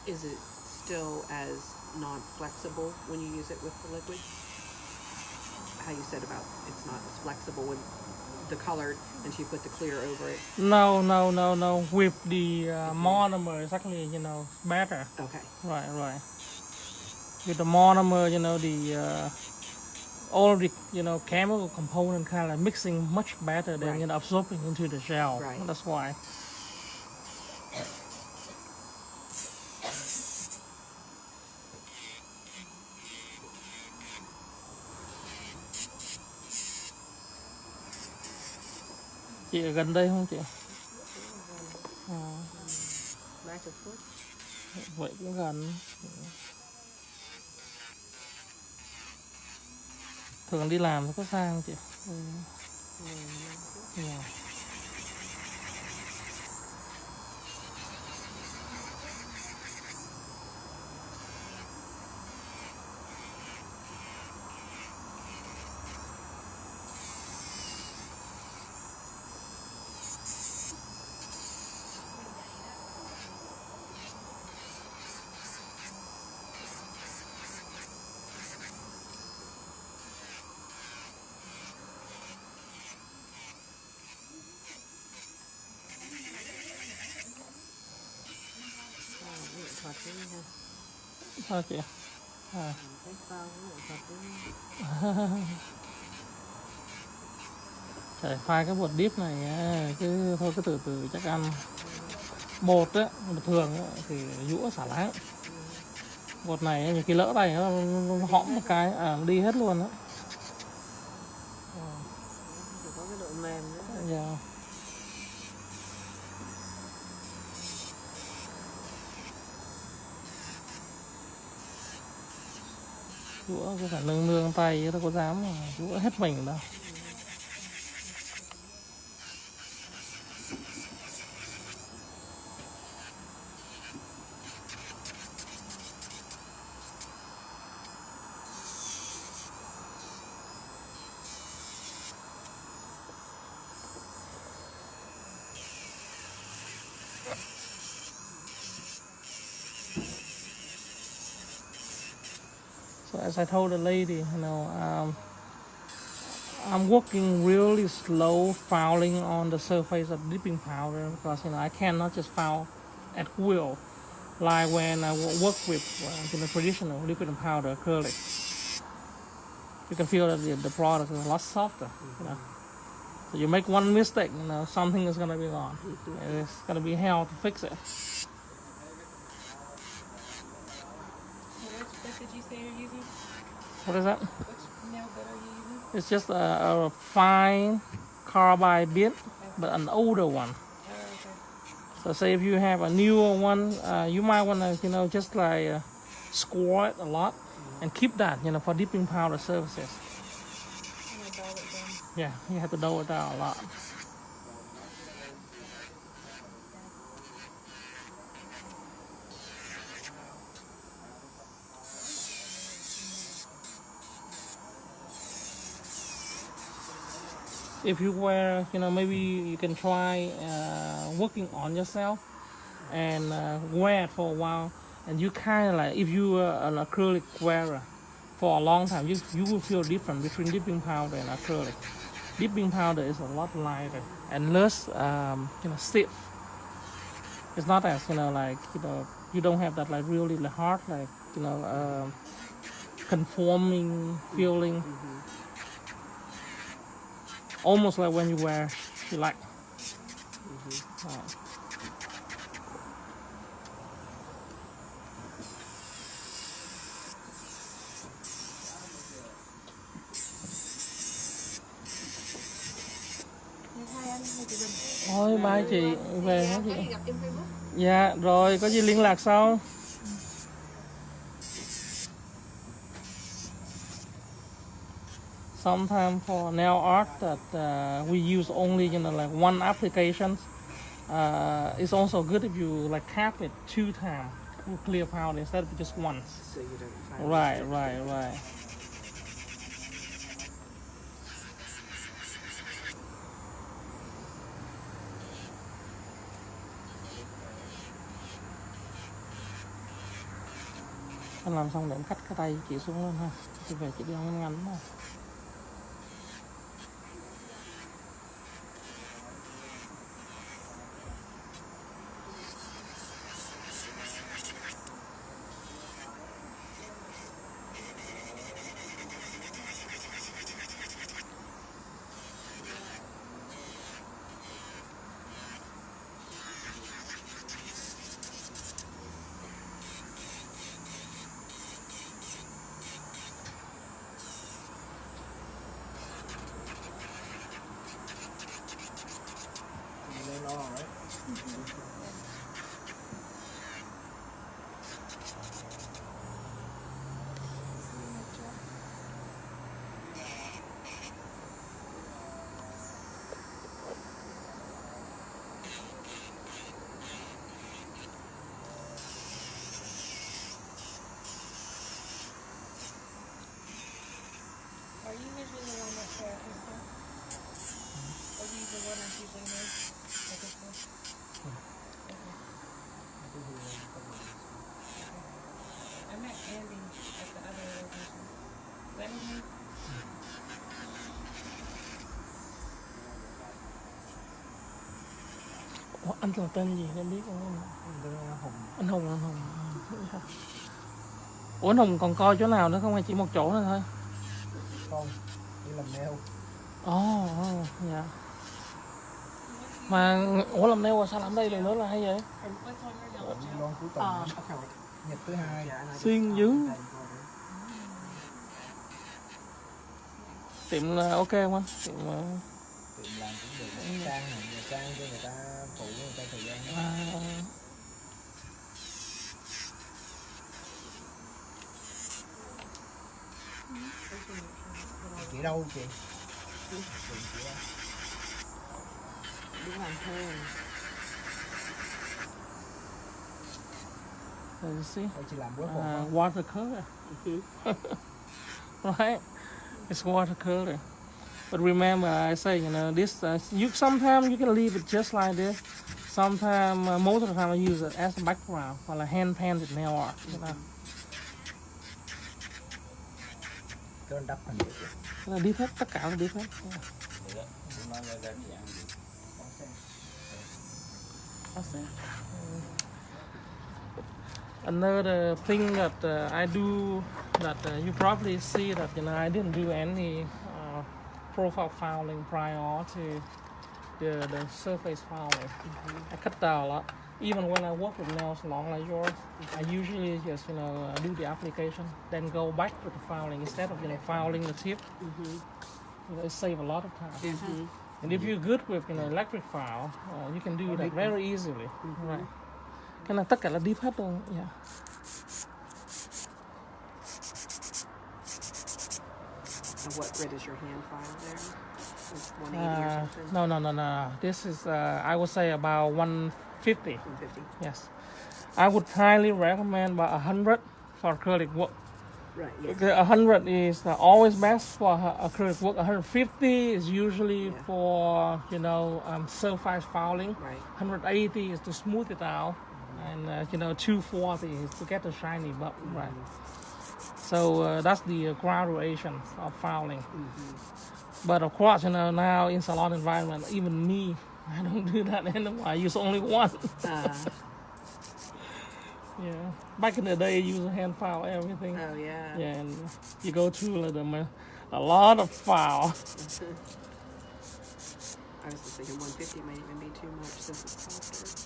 Is it still as non-flexible when you use it with the liquid? How you said about it's not as flexible with the colored, and you put the clear over it. No. With the monomer, it's actually, you know, better. Okay. Right. With the monomer, you know, the all the, you know, chemical component kind of mixing much better than, you know, absorbing into the gel. Right. That's why. Chị ở gần đây không chị? Back chục phút. Vậy cũng gần. Thường đi làm thì có xa không chị? Ừ. 15 phút. Yeah. Nghệ thuật đấy nha. Sao chị? À. Cái phao nghệ thuật đấy. Phải pha cái bột dip này chứ thôi cứ từ từ chắc ăn. Bột á, thường á, thì dũa xả láng. Bột này nhiều khi lỡ tay nó hõm một cái đi hết luôn á. Có cái độ mềm nữa. Yeah. Dũa cứ phải nương nương tay chứ đâu có dám dũa hết mình đâu. So as I told the lady, you know, I'm working really slow fouling on the surface of dipping powder because I cannot just foul at will, like when I work with traditional liquid and powder acrylic. You can feel that the product is a lot softer. So you make one mistake, something is gonna be gone. It's gonna be hell to fix it. What did you say you're using? What is that? Which nail bit are you using? It's just a fine carbide bit, but an older one. Oh, okay. So say if you have a newer one, you might want to, just like score it a lot and keep that, for dipping powder surfaces. I'm gonna dull it down. Yeah, you have to dull it down a lot. If you wear, maybe you can try working on yourself and wear it for a while. And you kind of like, if you are an acrylic wearer for a long time, you will feel different between dipping powder and acrylic. Dipping powder is a lot lighter and less, stiff. It's not as, you don't have that like really hard, like, conforming feeling. Almost like when you wear shellac. Ôi bye chị, về hả chị? Dạ rồi, có gì liên lạc sau. Sometimes for nail art that we use only, like one application, it's also good if you like cap it 2 times with clear powder instead of just once. So you don't find Right. Anh làm xong để em cắt cái tay chị xuống luôn ha. Chị về chị đi ngắn ngắn thôi. usually do. Typically. I met Andy at the other location. Is that his name? Ủa, anh là tên gì em biết không? Anh Hùng. Ủa anh Hùng còn coi chỗ nào nữa không hay chỉ một chỗ nữa thôi? Không, đi làm nail. Dạ. Mà ủa làm nail mà sao làm đây lần nữa là hay vậy? What's on your yellow gel? Loan cuối tuần, nhật thứ hai. Xuyên dữ. Tiệm là ok không anh? Tiệm làm cũng được, trang này, trang cho người ta phụ người ta thời gian. Chị đâu chị? Đúng làm thuê. You see? Chị làm bữa phòng Watercolor. Right? It's watercolor. But remember, I say, you know, this. You sometimes you can leave it just like this. Sometimes, most of the time, I use it as a background or a hand painted nail art. You know. Cái đắp hình được chị. Là đi hết, tất cả là đi hết. Another thing that I do that you probably see that, you know, I didn't do any profile filing prior to the surface filing. I cut down a lot. Even when I work with nails long like yours, I usually just, you know, do the application, then go back to the filing instead of, you know, filing the tip. You know, it saves a lot of time. And if you're good with, you know, electric file, you can do that very easily. Right. Cái này tất cả là deep hết luôn. Yeah. And what grid is your hand file there? It's 180 or something? No. This is, I would say about 150. 150. Yes. I would highly recommend about 100 for acrylic work. Right, yeah. Okay, 100 is always best for acrylic work. 150 is usually for, you know, surface filing. Right. 180 is to smooth it out. And, you know, 240 is to get the shiny bubble, right? So that's the graduation of filing. But of course, you know, now in salon environment, even me, I don't do that anymore. I use only one. Yeah. Back in the day, I used a hand file everything. Oh, yeah. Yeah, and you go through a lot of file. I was just thinking 150 might even be too much since it's softer.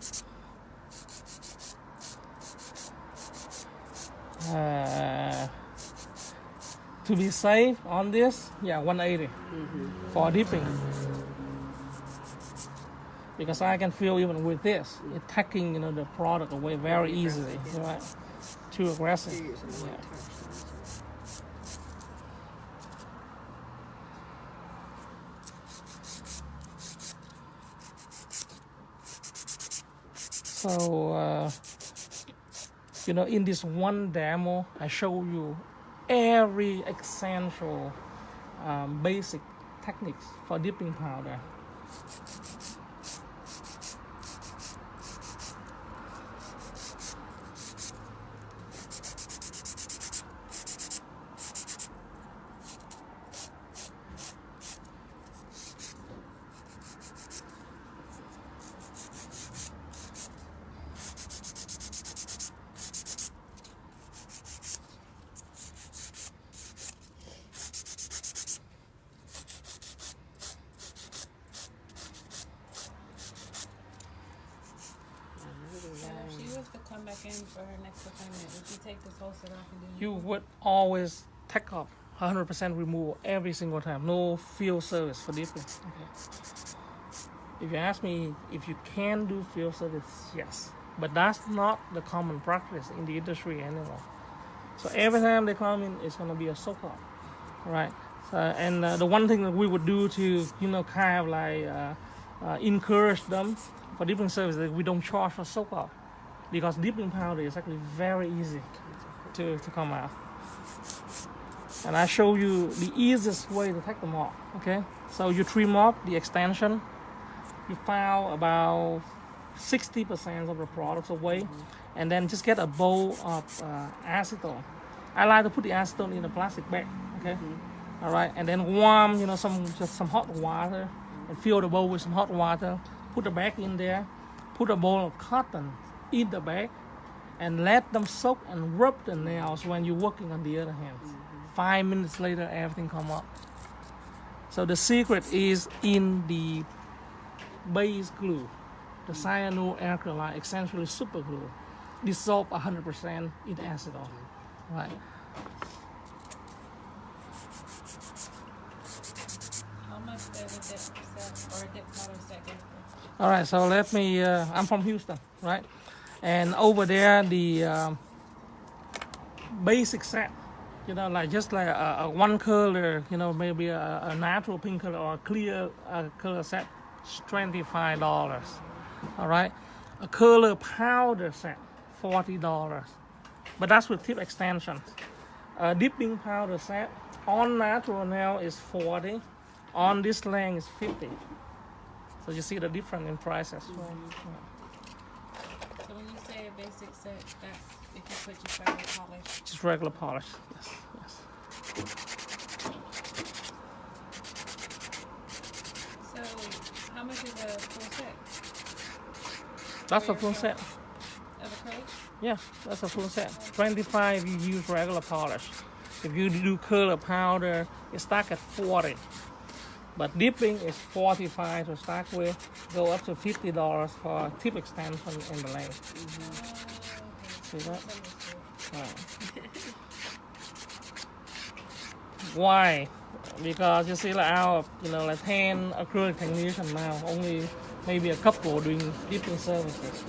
To be safe on this, 180 for dipping. Because I can feel even with this, it's taking, you know, the product away very easily, right? Too aggressive. Yeah. So, you know, in this one demo, I show you every essential basic techniques for dipping powder. Come back in for her next appointment. Would you take this whole set off and do You would always take off 100% removal every single time. No field service for dipping. Okay. If you ask me if you can do field service, yes. But that's not the common practice in the industry anymore. So every time they come in, it's going to be a soak off, right? So, and the one thing that we would do to, you know, kind of like encourage them for dipping service is that we don't charge for soak off. Because dipping powder is actually very easy to come out. And I show you the easiest way to take them off, okay? So you trim off the extension you file about 60% of the products away, and then just get a bowl of acetone. I like to put the acetone in a plastic bag, okay? All right, and then warm, some hot water, and fill the bowl with some hot water. Put the bag in there, put a bowl of cotton in the bag, and let them soak and rub the nails when you're working on the other hand. 5 minutes later, everything come up. So the secret is in the base glue, the cyanoacrylate, essentially super glue, dissolved 100% in acetone, right? How much would dip set or dip powder set go for? All right, so let me, I'm from Houston, right? And over there, the basic set, like just like a one color, maybe a natural pink color or a clear color set, it's $25. All right, a color powder set, $40. But that's with tip extensions. A dipping powder set on natural nail is $40. On this length is $50. So you see the difference in prices. So when you say a basic set, that's if you put just regular polish. Just regular polish. Yes. So how much is a full set? That's a full set. Of acrylic? Yeah, that's a full set. 25 you use regular polish. If you do color powder, it starts at 40. But dipping is 45 to start with. Go up to $50 for tip extension in the length. See that? Right. Why? Because you see, like our, like 10 acrylic technicians now, only maybe a couple doing dipping services.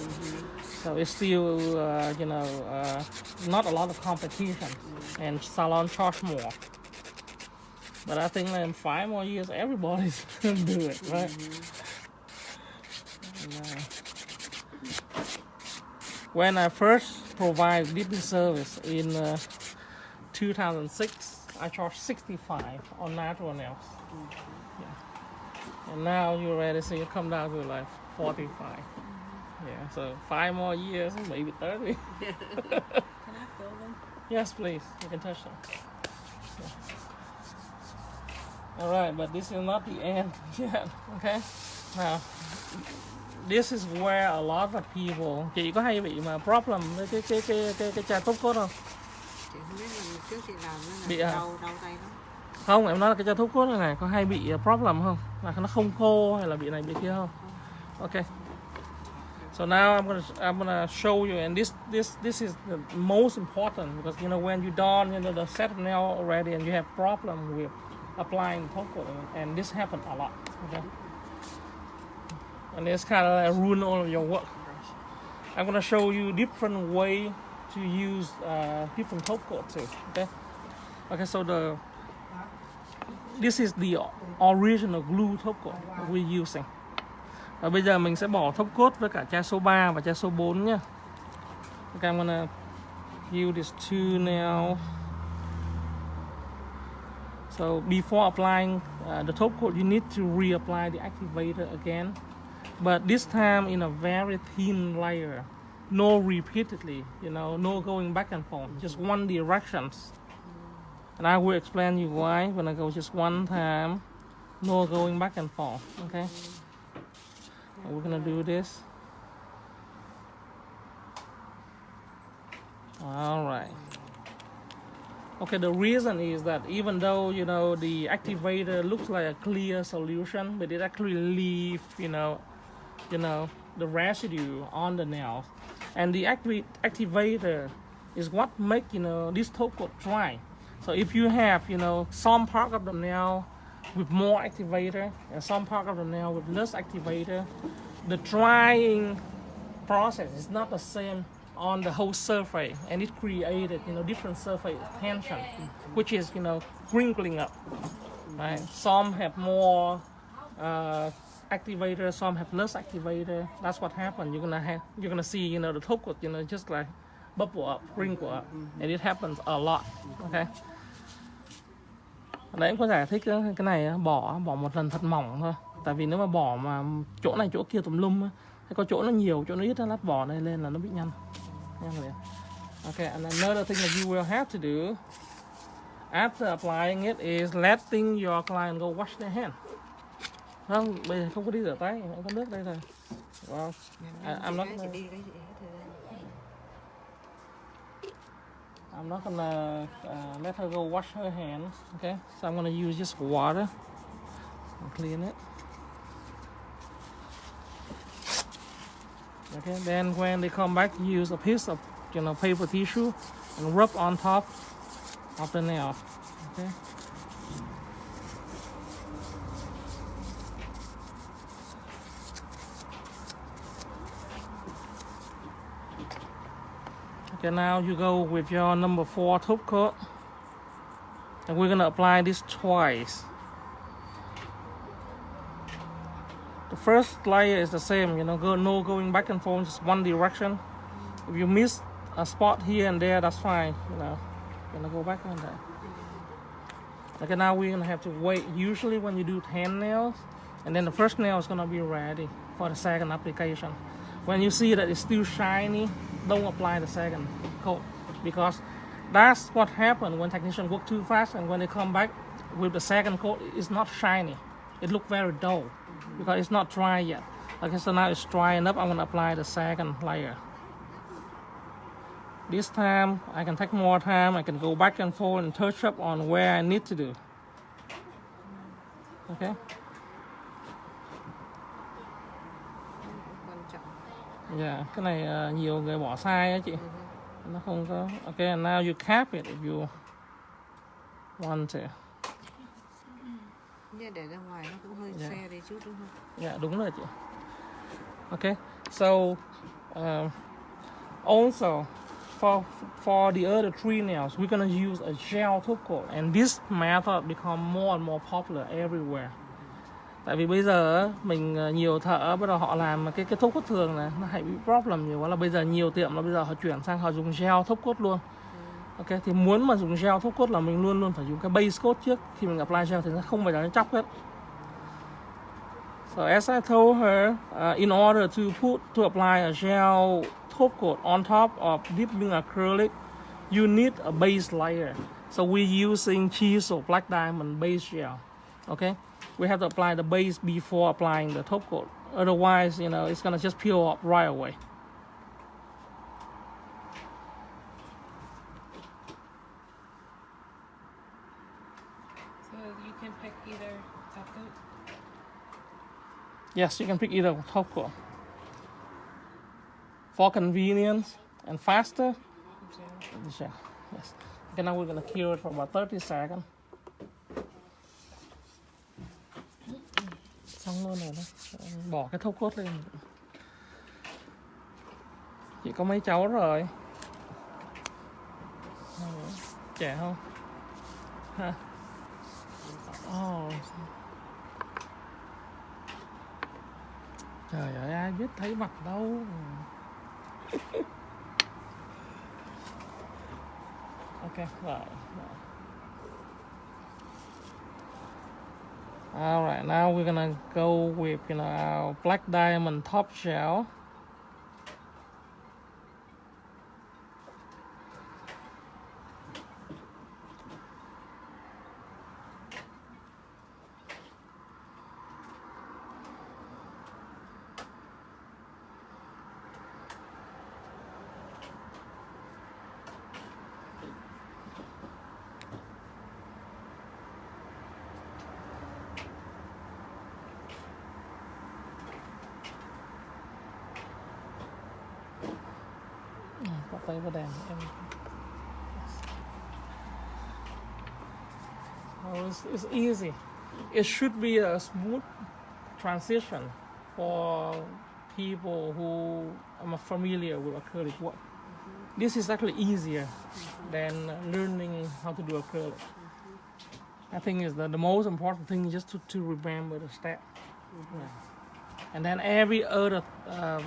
So it's still, not a lot of competition, and salon charge more. But I think in 5 more years, everybody's gonna do it, right? When I first provided dipping service in 2006, I charged $65 on natural nails. Yeah. And now you already see it come down to like $45. Yeah, so 5 more years, maybe 30. Can I feel them? Yes, please. You can touch them. Yeah. All right, but this is not the end yet. Okay. Now, this is where a lot of people. Chị có hay bị mà problem với cái chai top coat không? Chị không biết là trước chị làm Bị là đau tay lắm. Không, em nói là cái chai top coat này có hay bị problem không? Là nó không khô hay là bị này bị kia không? Okay. So now I'm gonna show you, and this is the most important, because when you done the set of nail already and you have problem with applying top coat, and this happened a lot. Okay. And it's kind of like ruin all of your work. I'm gonna show you different way to use different top coat too. Okay. So this is the original glue top coat that we're using. Và bây giờ mình sẽ bỏ top coat với cả chai số 3 và chai số 4 nhé. Okay, I'm gonna use these two now. So before applying the top coat, you need to reapply the activator again. But this time in a very thin layer. No repeatedly, no going back and forth. Just one directions. And I will explain you why when I go just one time. No going back and forth, okay? And we're gonna do this. All right. Okay, the reason is that even though the activator looks like a clear solution, but it actually leaves the residue on the nail, and the activator is what make this top coat dry. So if you have some part of the nail with more activator and some part of the nail with less activator, the drying process is not the same on the whole surface, and it created different surface tension, which is crinkling up, right? Some have more activator, some have less activator. That's what happened. You're gonna see the top coat just like bubble up, wrinkle up, and it happens a lot. Okay. Đấy em có giải thích cái này bỏ một lần thật mỏng thôi, Tại vì nếu mà bỏ mà chỗ này chỗ kia tùm lum á, hay có chỗ nó nhiều, chỗ nó ít, lát bỏ này lên là nó bị nhăn liền. Okay, and another thing that you will have to do after applying it is letting your client go wash their hand. Không, bây giờ không có đi rửa tay, không có nước đây rồi. Well, I'm not gonna let her go wash her hands. Okay, so I'm gonna use just water and clean it. Okay, then when they come back, use a piece of paper tissue and rub on top of the nail. Okay. Okay, now you go with your number 4 top coat, and we're gonna apply this twice. The first layer is the same, no going back and forth, just one direction. If you miss a spot here and there, that's fine, gonna go back on that. Okay, now we're gonna have to wait. Usually when you do hand nails, and then the first nail is gonna be ready for the second application. When you see that it's still shiny, don't apply the second coat, because that's what happens when technicians work too fast, and when they come back with the second coat, it's not shiny. It looks very dull because it's not dry yet. Okay, so now it's dry enough. I'm gonna apply the second layer. This time I can take more time. I can go back and forth and touch up on where I need to do. Okay. Yeah, cái này nhiều người bỏ sai á chị. Nó không có. Okay, and now you cap it if you want to. Để ra ngoài nó cũng hơi xe đi chút đúng không? Dạ, đúng rồi chị. Okay, so also for the other 3 nails, we're gonna use a gel Topcoat, and this method become more and more popular everywhere. Tại vì bây giờ mình nhiều thợ bắt đầu họ làm cái top coat thường này nó hay bị problem nhiều quá, là bây giờ nhiều tiệm là bây giờ họ chuyển sang họ dùng gel top coat luôn. Ok, thì muốn mà dùng gel top coat là mình luôn luôn phải dùng cái base coat trước. Khi mình apply gel thì nó không phải là nó chóc hết. So as I told her, in order to apply a gel top coat on top of dipping acrylic, you need a base layer. So we're using Chisel Black Diamond base gel. Okay, we have to apply the base before applying the top coat. Otherwise, it's gonna just peel up right away. So you can pick either top coat? Yes, you can pick either top coat. For convenience and faster, gel. Yes. Okay, now we're gonna cure it for about 30 seconds. Xong luôn rồi đó. Bỏ cái top coat lên. Chị có mấy cháu rồi? Trẻ không? Ha? Oh. Trời ơi, ai biết thấy mặt đâu. Okay, right. Alright, now we're gonna go with our Black Diamond top gel. Bắt tay vào đèn em. So it's easy. It should be a smooth transition for people who are familiar with acrylic work. This is actually easier than learning how to do acrylic. I think is the most important thing is just to remember the step. Yeah. And then every other,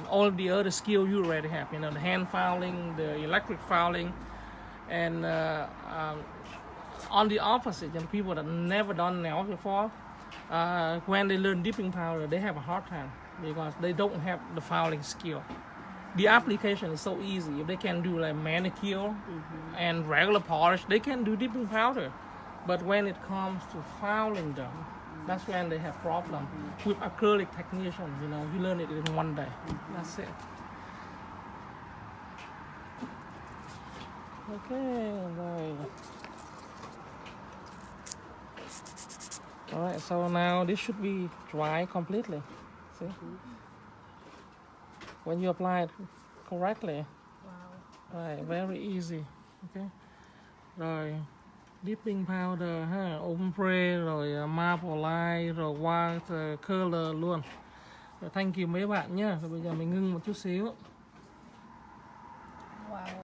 all of the other skill you already have, the hand filing, the electric filing, and on the opposite, people that never done nails before, when they learn dipping powder, they have a hard time because they don't have the filing skill. The application is so easy. If they can do like manicure and regular polish, they can do dipping powder. But when it comes to filing them, that's when they have problem. With acrylic technician, you know, you learn it in one day. That's it. Okay, right. All right, so now this should be dry completely. See? When you apply it correctly. Wow. Right, very easy. Okay. Rồi, dipping powder ha, ombre rồi marble light rồi water color luôn. Rồi thank you mấy bạn nhé. Rồi bây giờ mình ngưng một chút xíu. Wow.